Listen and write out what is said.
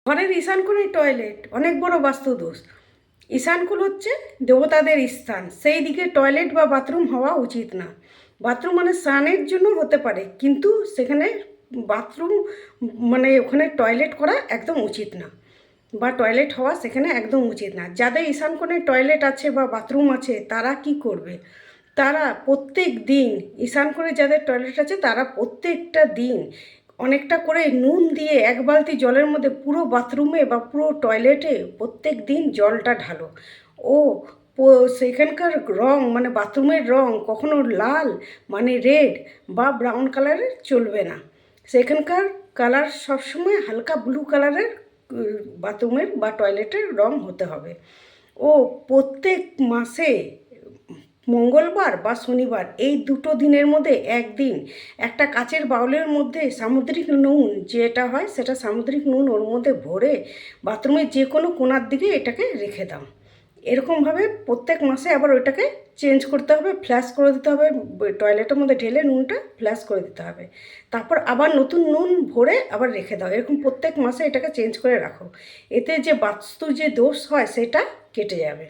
ঘরের ঈশানকোণে টয়লেট অনেক বড় বাস্তুদোষ। ঈশানকোণ হচ্ছে দেবতাদের স্থান, সেই দিকে টয়লেট বা বাথরুম হওয়া উচিত না। বাথরুম মানে স্নানের জন্য হতে পারে, কিন্তু সেখানে বাথরুম মানে ওখানে টয়লেট করা একদম উচিত না, বা টয়লেট হওয়া সেখানে একদম উচিত না। যাদের ঈশানকোণে টয়লেট আছে বা বাথরুম আছে তারা কি করবে, তারা প্রত্যেক দিন, ঈশানকোণে যাদের টয়লেট আছে তারা প্রত্যেকটা দিন অনেকটা করে নুন দিয়ে এক বালতি জলের মধ্যে পুরো বাথরুমে বা পুরো টয়লেটে প্রত্যেক দিন জলটা ঢালো। ও সেখানকার রং মানে বাথরুমের রং কখনো লাল মানে রেড বা ব্রাউন কালারের চলবে না। সেখানকার কালার সবসময় হালকা ব্লু কালারের বাথরুমের বা টয়লেটের রং হতে হবে। ও প্রত্যেক মাসে মঙ্গলবার বা শনিবার এই দুটো দিনের মধ্যে একদিন একটা কাচের বাউলের মধ্যে সামুদ্রিক নুন যেটা হয় সেটা সামুদ্রিক নুন ওর মধ্যে ভরে বাথরুমের যে কোনো কোণার দিকে এটাকে রেখে দাও। এরকমভাবে প্রত্যেক মাসে আবার ওইটাকে চেঞ্জ করতে হবে, ফ্ল্যাশ করে দিতে হবে, টয়লেটের মধ্যে ঢেলে নুনটা ফ্ল্যাশ করে দিতে হবে। তারপর আবার নতুন নুন ভরে আবার রেখে দাও। এরকম প্রত্যেক মাসে এটাকে চেঞ্জ করে রাখো। এতে যে বাস্তু যে দোষ হয় সেটা কেটে যাবে।